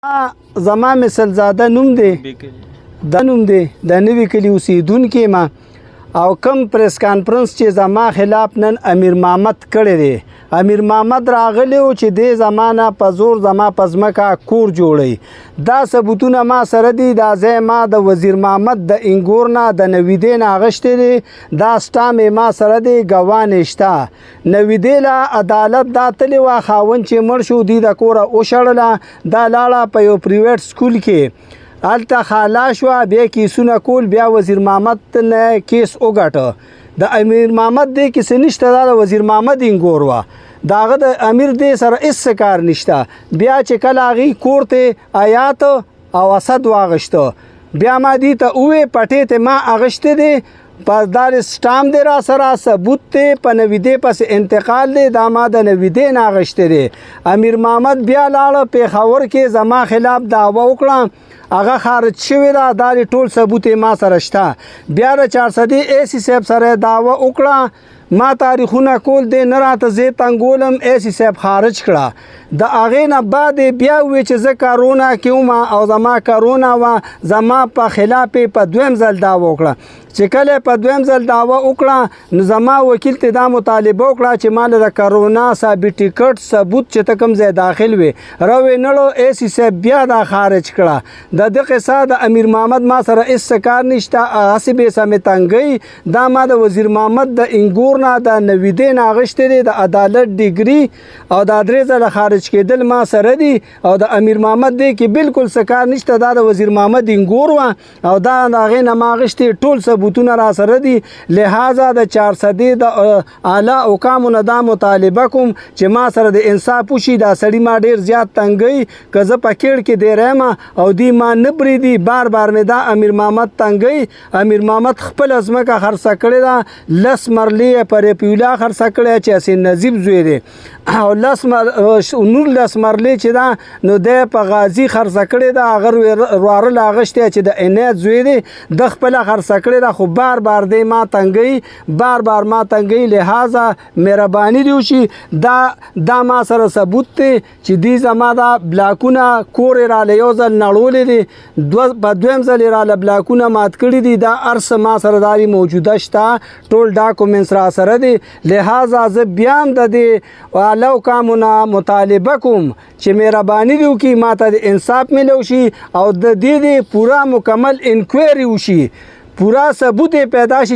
زما مثل زاده نوم دی د نوم دی د نوي کلي اوسیدونکی ما او کم پریس کانفرنس چې زما خلاف نن امیر محمد کړی دی. امیر محمد راغلی و چې دې زمانه په زور زما په ځمکه کور جوړوي. دا ثبوتونه ما سره دي. دا ځای ما د وزیر محمد د انګور نه د نویدې نه اخیستی دی. دا سټام یې ما سره دی، ګوانې شته. نویدې له عدالت دا تلې وه، خاوند چې مړ شو دوی د کوره وشړله. دا لاړه په یو پریویټ سکول کې، هلته خالا شوه، بیا کیسونه کول، بیا وزیر محمد نه کیس وګټه. د امیر محمد دې کیسه نشته، دا د وزیر محمد انګور وه. د هغه د امیر دې سره هېڅ کار نشته. بیا چې کله هغې کور ته آیات او اسد واغشته، بیا ما دې ته ووې پټې ته ما اغشتی دی، په دا سټام دی را سره، ثبوت دی، په نویدې پسې انتقال دی، دا ما د نویدې نه اغشتی دی. امیر محمد بیا لاړه پېښور کې زما خلاف دعوه وکړه، هغه خارج شوی ده. دا ټول ثبوت ما سره شته. بیا د چارسدي ایسي صاحب سره دعوه وکړه، ما تاریخونه کول دی نه راته زه تنګولم، ایسي صاحب خارج کړه. د هغې نه بعد بیا ووی چې زه کارونه کوم او زما کارونه وه، زما په خلاف یې په دویم ځل دعوه وکړه. چې کله په دویم ځل دعوه وکړه، نو زما وکیل ته دا مطالبه وکړه چې ما له د کرونا سرټیفیکټ ثبوت چې ته کوم ځای داخل وي راوې نړو. ایسي صاحب بیا دا خارج کړه. د دې قصه د امیر محمد ما سره هېڅ کار نشته، هسې بې سمې تنګۍ. دا ما د وزیر محمد د انګور نه د نویدې نه اخیستی دی، د عدالت ډیګري او دا 3 ځله خارج کېدل ما سره دي. او د امیر محمد دی کې بالکل څه کار نشته، دا د وزیر محمد انګور وه او دا د هغې نه ما اخیستې ټول ثبوتونه را سره دي. لہذا د چارسدي د اعلی حکامو نه دا مطالبه کوم چې ما سره د انصاف وشي. دا سړي ما ډېر زیات تنګوي، که زه په کېړ کې دی رایم او دوی ما نه پرېږدي. بار بار مې دا امیر محمد تنګوي. امیر محمد خپله ځمکه خرڅه کړې ده، 10 مرلې یې په رفیع خرڅه کړې چې حسین نظیب زوی دی، او 19 مرلې چې ده نو دی په غازي خرڅه کړې ده، هغه واره له اخیستی چې د عنایت زوی دی، د خپله خرڅه کړې ده. خو بار بار دی ما تنګوي، بار بار ما تنګوي. لہذا مهرباني دې وشي، دا ما سره ثبوت دی چې دوی زما دا بلاکونه کور یې راله یو ځل نړولی دی، په دویم ځل یې راله بلاکونه مات کړي دي. دا هر څه ما سره داري موجوده شته، ټول ډاکومنټس را سره دي. لہذا زه بیا هم د دې اعلی حکامو نه مطالبه کوم چې مهرباني دې وکړي، ما ته د انصاف میلو شي او د دې پوره مکمل انکوایري وشي، پورا ثبوت پیدا شي.